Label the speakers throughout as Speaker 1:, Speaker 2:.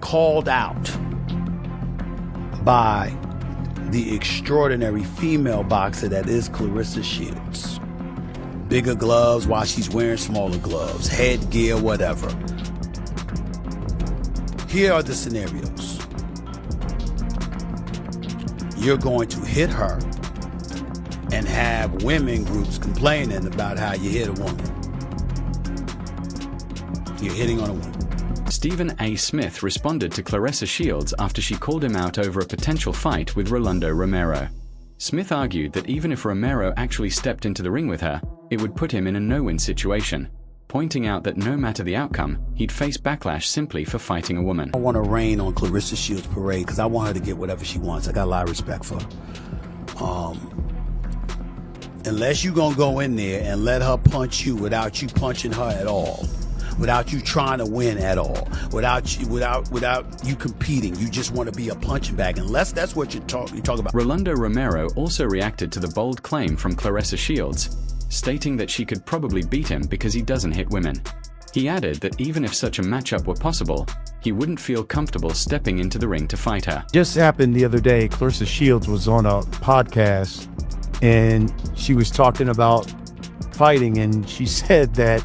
Speaker 1: called out by the extraordinary female boxer that is Claressa Shields. Bigger gloves while she's wearing smaller gloves, headgear, whatever. Here are the scenarios. You're going to hit her and have women groups complaining about how you hit a woman. You're hitting on a woman.
Speaker 2: Stephen A. Smith responded to Claressa Shields after she called him out over a potential fight with Rolly Romero. Smith argued that even if Romero actually stepped into the ring with her, it would put him in a no-win situation, pointing out that no matter the outcome, he'd face backlash simply for fighting a woman.
Speaker 1: I want to rain on Claressa Shields' parade because I want her to get whatever she wants. I got a lot of respect for her. Unless you're going to go in there and let her punch you without you punching her at all, without you trying to win at all, without you competing, you just want to be a punching bag, unless that's what you talk about.
Speaker 2: Rolly Romero also reacted to the bold claim from Claressa Shields, stating that she could probably beat him because he doesn't hit women. He added that even if such a matchup were possible, he wouldn't feel comfortable stepping into the ring to fight her.
Speaker 3: Just happened the other day, Claressa Shields was on a podcast and she was talking about fighting, and she said that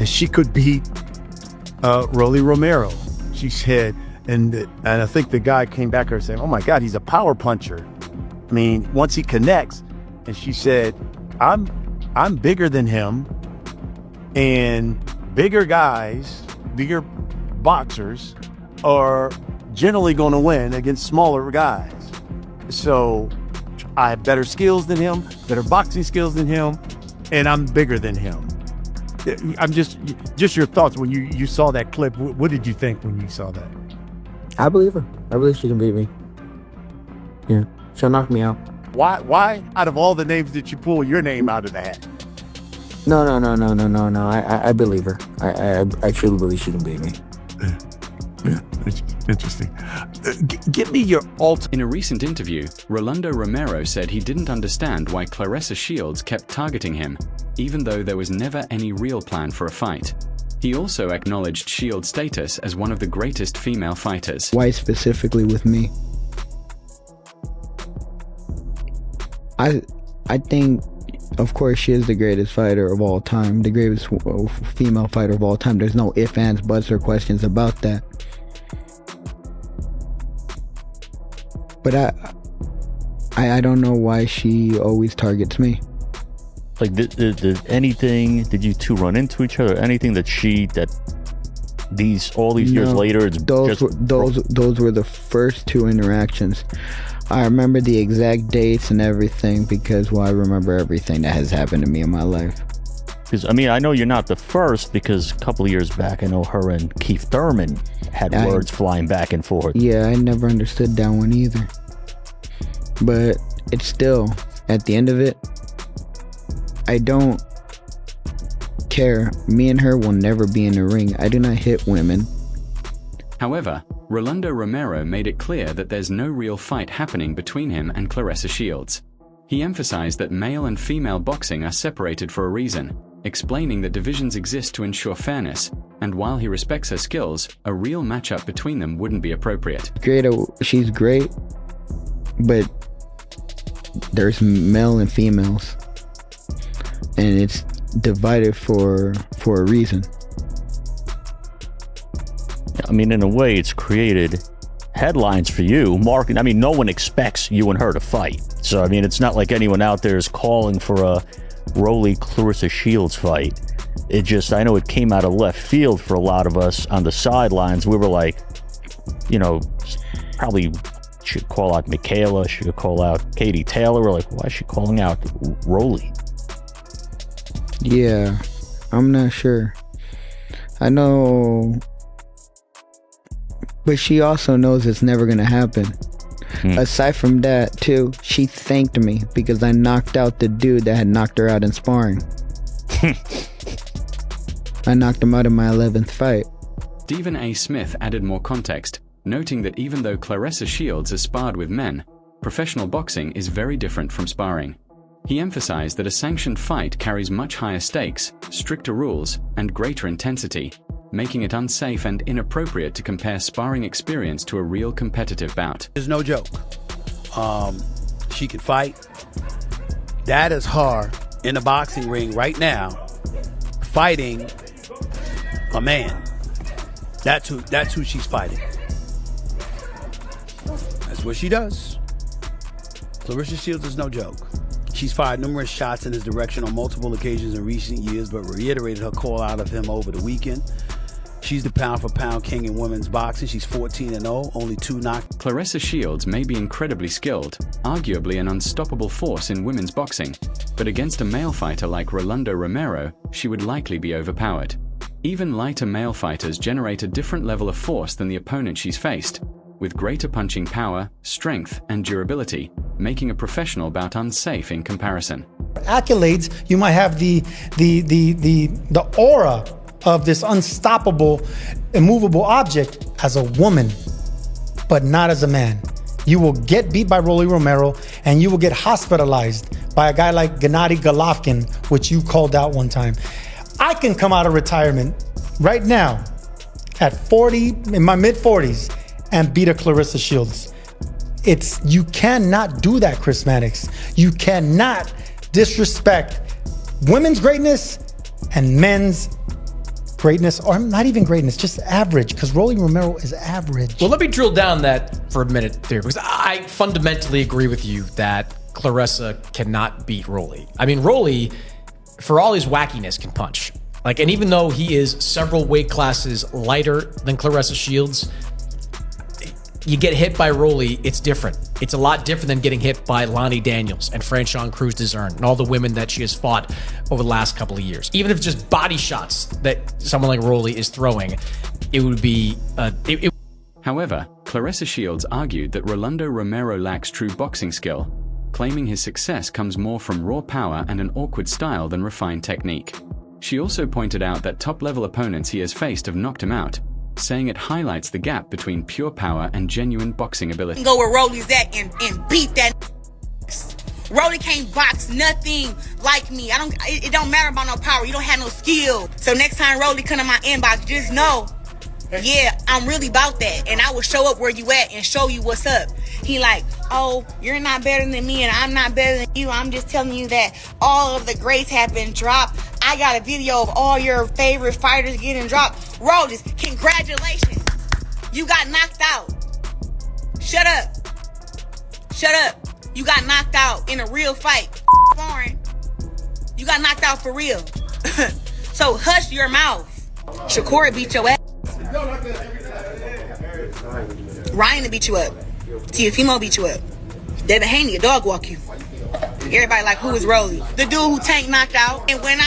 Speaker 3: she could beat Rolly Romero. She said, and I think the guy came back to her saying, "Oh my God, he's a power puncher. I mean, once he connects." And she said, "I'm bigger than him, and bigger guys, bigger boxers are generally going to win against smaller guys. So I have better skills than him, better boxing skills than him, and I'm bigger than him." I'm just your thoughts when you saw that clip. What did you think when you saw that?
Speaker 4: I believe her. I believe she can beat me. Yeah, she'll knock me out.
Speaker 3: Why out of all the names did you pull your name out of the hat?
Speaker 4: No. I believe her. I truly believe she can beat me.
Speaker 3: Yeah, interesting. Give me your alt.
Speaker 2: In a recent interview, Rolly Romero said he didn't understand why Claressa Shields kept targeting him, even though there was never any real plan for a fight. He also acknowledged Shields' status as one of the greatest female fighters.
Speaker 5: Why specifically with me? I think, of course, she is the greatest fighter of all time, the greatest female fighter of all time. There's no ifs, ands, buts, or questions about that. But I don't know why she always targets me.
Speaker 6: Like, did anything, did you two run into each other? Anything that all these years later,
Speaker 5: those were the first two interactions. I remember the exact dates and everything because, well, I remember everything that has happened to me in my life.
Speaker 6: Because, I mean, I know you're not the first, because a couple of years back, I know her and Keith Thurman had words flying back and forth.
Speaker 5: Yeah, I never understood that one either. But it's still, at the end of it, I don't care. Me and her will never be in the ring. I do not hit women.
Speaker 2: However, Rolly Romero made it clear that there's no real fight happening between him and Claressa Shields. He emphasized that male and female boxing are separated for a reason, explaining that divisions exist to ensure fairness, and while he respects her skills, a real matchup between them wouldn't be appropriate.
Speaker 5: She's great, but there's male and females, and it's divided for a reason.
Speaker 6: I mean, in a way, it's created headlines for you. I mean, no one expects you and her to fight. So, I mean, it's not like anyone out there is calling for a Rolly Claressa Shields fight. It just, I know it came out of left field for a lot of us on the sidelines. We were like, you know, probably should call out Michaela, should call out Katie Taylor. We're like, why is she calling out Rolly?
Speaker 5: Yeah, I'm not sure. I know, but she also knows it's never gonna happen. Aside from that, too, she thanked me because I knocked out the dude that had knocked her out in sparring. I knocked him out in my 11th fight.
Speaker 2: Stephen A. Smith added more context, noting that even though Claressa Shields has sparred with men, professional boxing is very different from sparring. He emphasized that a sanctioned fight carries much higher stakes, stricter rules, and greater intensity, making it unsafe and inappropriate to compare sparring experience to a real competitive bout.
Speaker 1: There's no joke. She can fight. That is her in the boxing ring right now, fighting a man. That's who she's fighting. That's what she does. Claressa Shields is no joke. She's fired numerous shots in his direction on multiple occasions in recent years, but reiterated her call out of him over the weekend. She's the pound-for-pound king in women's boxing. She's 14-0, only 2 knocked.
Speaker 2: Claressa Shields may be incredibly skilled, arguably an unstoppable force in women's boxing, but against a male fighter like Rolly Romero, she would likely be overpowered. Even lighter male fighters generate a different level of force than the opponent she's faced, with greater punching power, strength, and durability, making a professional bout unsafe in comparison.
Speaker 7: Accolades, you might have the aura of this unstoppable, immovable object as a woman, but not as a man. You will get beat by Rolly Romero, and you will get hospitalized by a guy like Gennady Golovkin, which you called out one time. I can come out of retirement right now at 40, in my mid-40s, and beat a Claressa Shields. You cannot do that, Chris Mannix. You cannot disrespect women's greatness and men's greatness, or not even greatness, just average, because Rolly Romero is average.
Speaker 8: Well, let me drill down that for a minute there, because I fundamentally agree with you that Claressa cannot beat Rolly. I mean, Rolly, for all his wackiness, can punch. And even though he is several weight classes lighter than Claressa Shields, you get hit by Rolly, it's different. It's a lot different than getting hit by Lonnie Daniels and Franchon Cruz-Dezurn and all the women that she has fought over the last couple of years. Even if it's just body shots that someone like Rolly is throwing, it would be...
Speaker 2: However, Claressa Shields argued that Rolly Romero lacks true boxing skill, claiming his success comes more from raw power and an awkward style than refined technique. She also pointed out that top-level opponents he has faced have knocked him out, saying it highlights the gap between pure power and genuine boxing ability.
Speaker 9: Go where Rolly's at and beat that. Rolly can't box nothing like me. It don't matter about no power. You don't have no skill. So next time Rolly come to my inbox, just know, yeah, I'm really about that. And I will show up where you at and show you what's up. He like, oh, you're not better than me and I'm not better than you. I'm just telling you that all of the greats have been dropped. I got a video of all your favorite fighters getting dropped. Rolly, congratulations. You got knocked out. Shut up. Shut up. You got knocked out in a real fight. Foreign. You got knocked out for real. So hush your mouth. Shakur beat your ass. Ryan beat you up. Tiafimo beat you up. David Haney, a dog walk you. Everybody like, who is Rolly? The dude who Tank knocked out. And when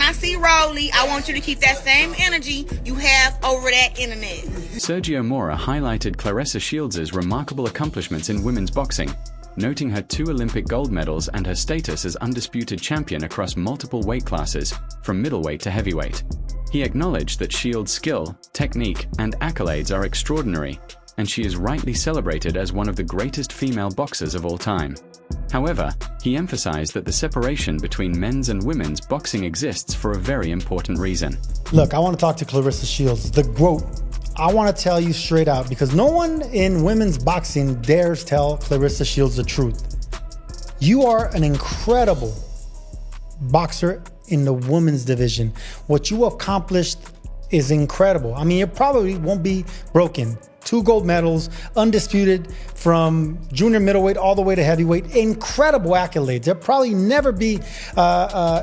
Speaker 9: I see Rolly, I want you to keep that same energy you have over that internet.
Speaker 2: Sergio Mora highlighted Claressa Shields' remarkable accomplishments in women's boxing, noting her 2 Olympic gold medals and her status as undisputed champion across multiple weight classes, from middleweight to heavyweight. He acknowledged that Shields' skill, technique, and accolades are extraordinary, and she is rightly celebrated as one of the greatest female boxers of all time. However, he emphasized that the separation between men's and women's boxing exists for a very important reason.
Speaker 7: Look, I want to talk to Claressa Shields, the GOAT. I want to tell you straight out, because no one in women's boxing dares tell Claressa Shields the truth. You are an incredible boxer in the women's division. What you accomplished is incredible. I mean, it probably won't be broken. 2 gold medals, undisputed from junior middleweight all the way to heavyweight. Incredible accolades. They'll probably never be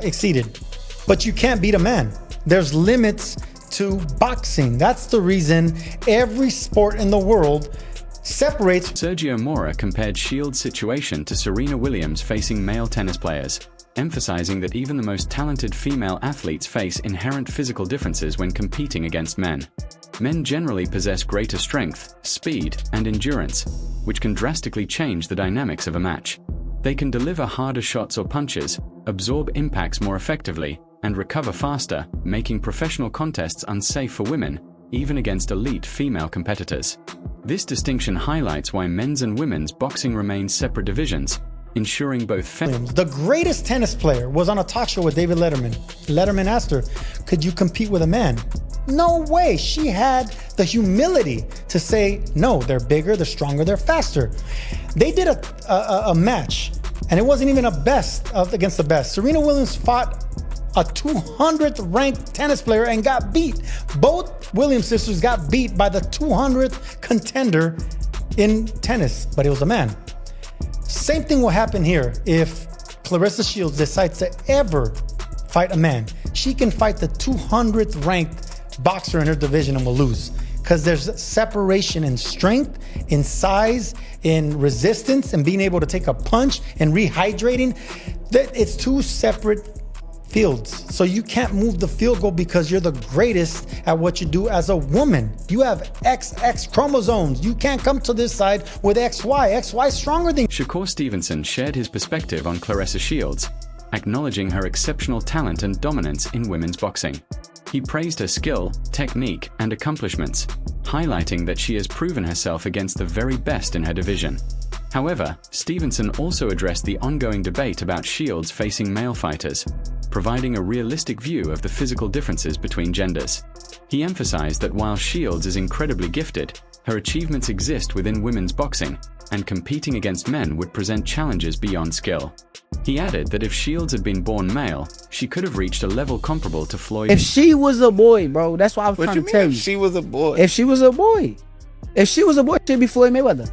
Speaker 7: exceeded. But you can't beat a man. There's limits to boxing. That's the reason every sport in the world separates.
Speaker 2: Sergio Mora compared Shields' situation to Serena Williams facing male tennis players, emphasizing that even the most talented female athletes face inherent physical differences when competing against men. Men generally possess greater strength, speed, and endurance, which can drastically change the dynamics of a match. They can deliver harder shots or punches, absorb impacts more effectively, and recover faster, making professional contests unsafe for women, even against elite female competitors. This distinction highlights why men's and women's boxing remain separate divisions, ensuring both
Speaker 7: The greatest tennis player was on a talk show with David Letterman. Letterman asked her, could you compete with a man? No way. She had the humility to say, no, they're bigger, they're stronger, they're faster. They did a match, and it wasn't even a best against the best. Serena Williams fought a 200th ranked tennis player and got beat. Both Williams sisters got beat by the 200th contender in tennis, but it was a man. Same thing will happen here if Claressa Shields decides to ever fight a man. She can fight the 200th ranked boxer in her division and will lose, because there's separation in strength, in size, in resistance, and being able to take a punch and rehydrating. It's two separate fields. So you can't move the field goal because you're the greatest at what you do as a woman. You have XX chromosomes. You can't come to this side with XY. XY is stronger than you.
Speaker 2: Shakur Stevenson shared his perspective on Claressa Shields, acknowledging her exceptional talent and dominance in women's boxing. He praised her skill, technique, and accomplishments, highlighting that she has proven herself against the very best in her division. However, Stevenson also addressed the ongoing debate about Shields facing male fighters, providing a realistic view of the physical differences between genders. He emphasized that while Shields is incredibly gifted, her achievements exist within women's boxing, and competing against men would present challenges beyond skill. He added that if Shields had been born male, she could have reached a level comparable to Floyd.
Speaker 10: If she was a boy, bro, that's what I was trying to tell you.
Speaker 11: If she was a boy?
Speaker 10: If she was a boy. If she was a boy, she'd be Floyd Mayweather.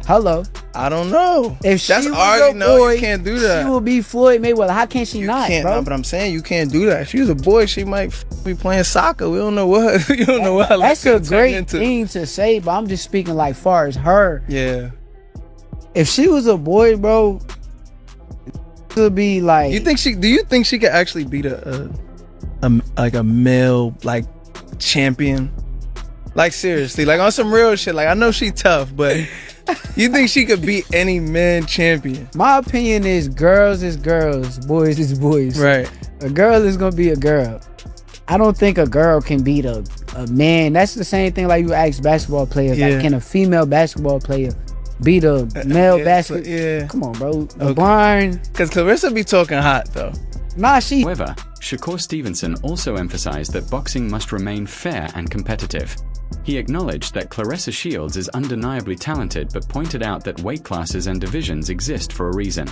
Speaker 10: Hello.
Speaker 11: I don't know.
Speaker 10: If she
Speaker 11: That's
Speaker 10: was
Speaker 11: already
Speaker 10: a
Speaker 11: no,
Speaker 10: boy,
Speaker 11: you can't do that.
Speaker 10: she will be Floyd Mayweather. How can she not, bro?
Speaker 11: No, but I'm saying you can't do that. If she was a boy, she might be playing soccer. We don't know what. You don't know what.
Speaker 10: That's a great thing to say, but I'm just speaking like far as her.
Speaker 11: Yeah.
Speaker 10: If she was a boy, bro, could be like.
Speaker 11: Do you think she could actually beat a male like champion? Like seriously, like on some real shit. Like I know she tough, but you think she could beat any man champion?
Speaker 10: My opinion is girls, boys is boys.
Speaker 11: Right.
Speaker 10: A girl is gonna be a girl. I don't think a girl can beat a man. That's the same thing like you ask basketball players.
Speaker 11: Yeah.
Speaker 10: Like, can a female basketball player beat a male basketball?
Speaker 11: Yeah.
Speaker 10: Come on, bro. LeBron.
Speaker 11: Because Claressa be talking hot though.
Speaker 2: However, Shakur Stevenson also emphasized that boxing must remain fair and competitive. He acknowledged that Claressa Shields is undeniably talented, but pointed out that weight classes and divisions exist for a reason.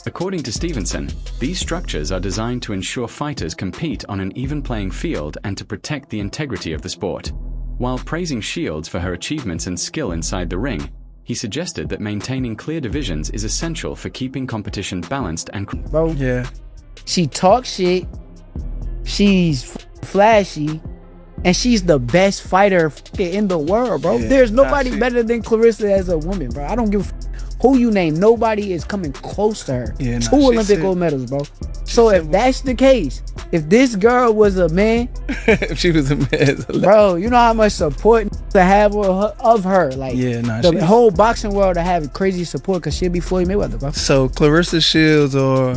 Speaker 2: According to Stevenson, these structures are designed to ensure fighters compete on an even playing field and to protect the integrity of the sport. While praising Shields for her achievements and skill inside the ring, he suggested that maintaining clear divisions is essential for keeping competition balanced and...
Speaker 10: Bro,
Speaker 11: yeah.
Speaker 10: She talks shit. She's flashy. And she's the best fighter in the world, bro.
Speaker 11: Yeah,
Speaker 10: There's nobody better than Claressa as a woman, bro. I don't give a who you name. Nobody is coming close to her.
Speaker 11: Yeah,
Speaker 10: 2 Olympic gold medals, bro. So if that's the case, if this girl was a man,
Speaker 11: if she was a man,
Speaker 10: bro, you know how much support to have of her. Like, the whole boxing world to have crazy support because she'll be Floyd Mayweather, bro.
Speaker 11: So Claressa Shields or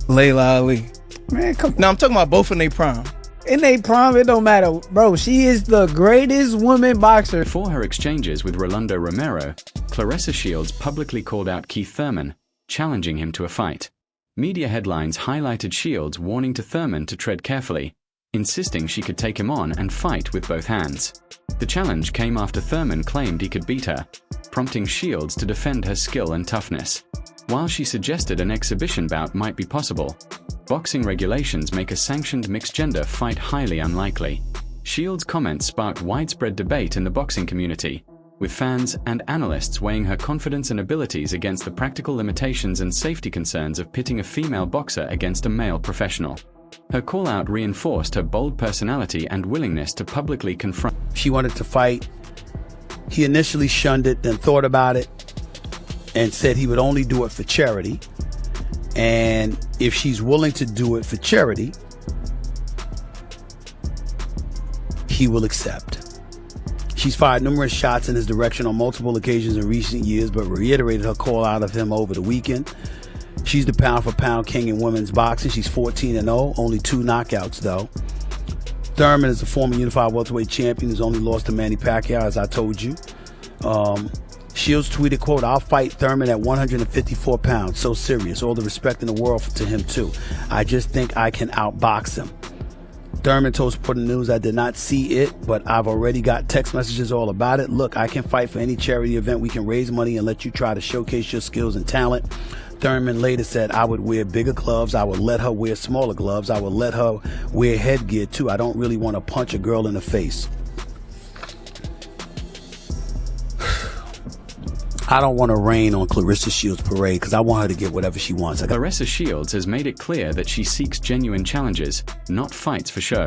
Speaker 11: Layla Ali?
Speaker 10: Man, come on.
Speaker 11: No, I'm talking about both in their prime.
Speaker 10: In their prime, it don't matter. Bro, she is the greatest woman boxer.
Speaker 2: Before her exchanges with Rolly Romero, Claressa Shields publicly called out Keith Thurman, challenging him to a fight. Media headlines highlighted Shields warning to Thurman to tread carefully, insisting she could take him on and fight with both hands. The challenge came after Thurman claimed he could beat her, prompting Shields to defend her skill and toughness. While she suggested an exhibition bout might be possible, boxing regulations make a sanctioned mixed-gender fight highly unlikely. Shields' comments sparked widespread debate in the boxing community, with fans and analysts weighing her confidence and abilities against the practical limitations and safety concerns of pitting a female boxer against a male professional. Her call-out reinforced her bold personality and willingness to publicly confront.
Speaker 1: She wanted to fight. He initially shunned it, then thought about it, and said he would only do it for charity. And if she's willing to do it for charity, he will accept. She's fired numerous shots in his direction on multiple occasions in recent years, but reiterated her call out of him over the weekend. She's the pound-for-pound king in women's boxing. She's 14-0, only 2 knockouts though. Thurman is a former unified welterweight champion who's only lost to Manny Pacquiao, as I told you. Shields tweeted, quote, "I'll fight Thurman at 154 pounds. So serious. All the respect in the world to him, too. I just think I can outbox him." Thurman told Sporting News, I did not see it, but I've already got text messages all about it. Look, I can fight for any charity event. We can raise money and let you try to showcase your skills and talent. Thurman later said, I would wear bigger gloves. I would let her wear smaller gloves. I would let her wear headgear too. I don't really want to punch a girl in the face. I don't want to rain on Claressa Shields' parade because I want her to get whatever she wants.
Speaker 2: Claressa Shields has made it clear that she seeks genuine challenges, not fights for show.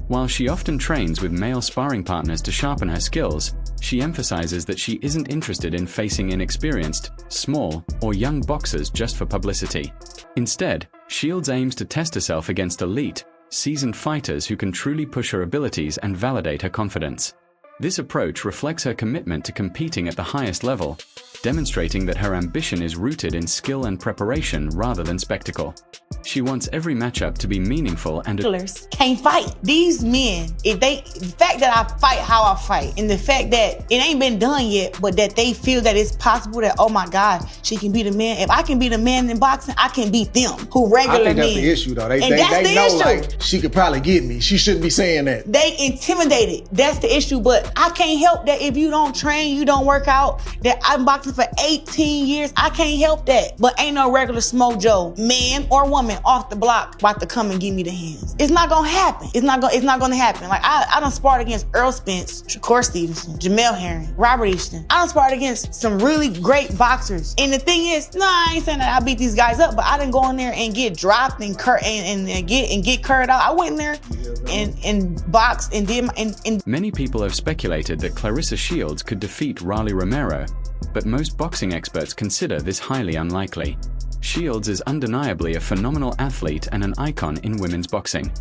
Speaker 2: While she often trains with male sparring partners to sharpen her skills, she emphasizes that she isn't interested in facing inexperienced, small, or young boxers just for publicity. Instead, Shields aims to test herself against elite, seasoned fighters who can truly push her abilities and validate her confidence. This approach reflects her commitment to competing at the highest level, demonstrating that her ambition is rooted in skill and preparation rather than spectacle. She wants every matchup to be meaningful and
Speaker 9: can't fight. These men, the fact that I fight how I fight, and the fact that it ain't been done yet, but that they feel that it's possible that, oh my God, she can beat a man. If I can beat a man in boxing, I can beat them who regular men.
Speaker 12: I think that's the issue though. They know like she could probably get me. She shouldn't be saying that.
Speaker 9: They intimidated. That's the issue. But I can't help that if you don't train, you don't work out, that I'm boxing for 18 years. I can't help that. But ain't no regular Smo Joe, man or woman, off the block about to come and give me the hands. It's not gonna happen. It's not gonna happen. Like I done sparred against Earl Spence, Shakur Stevenson, Jamel Herring, Robert Easton. I done sparred against some really great boxers. And the thing is, no, I ain't saying that I beat these guys up, but I didn't go in there and get dropped and get curved out. I went in there and boxed and did my.
Speaker 2: Many people have speculated that Claressa Shields could defeat Rolly Romero, but most boxing experts consider this highly unlikely. Shields is undeniably a phenomenal athlete and an icon in women's boxing.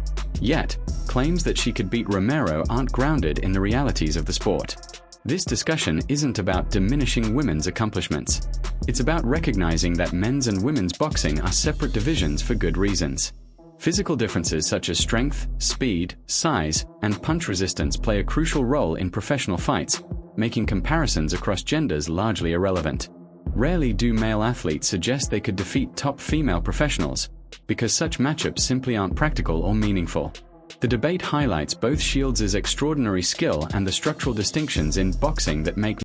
Speaker 2: Yet, claims that she could beat Romero aren't grounded in the realities of the sport. This discussion isn't about diminishing women's accomplishments. It's about recognizing that men's and women's boxing are separate divisions for good reasons. Physical differences such as strength, speed, size, and punch resistance play a crucial role in professional fights, making comparisons across genders largely irrelevant. Rarely do male athletes suggest they could defeat top female professionals, because such matchups simply aren't practical or meaningful. The debate highlights both Shields' extraordinary skill and the structural distinctions in boxing that make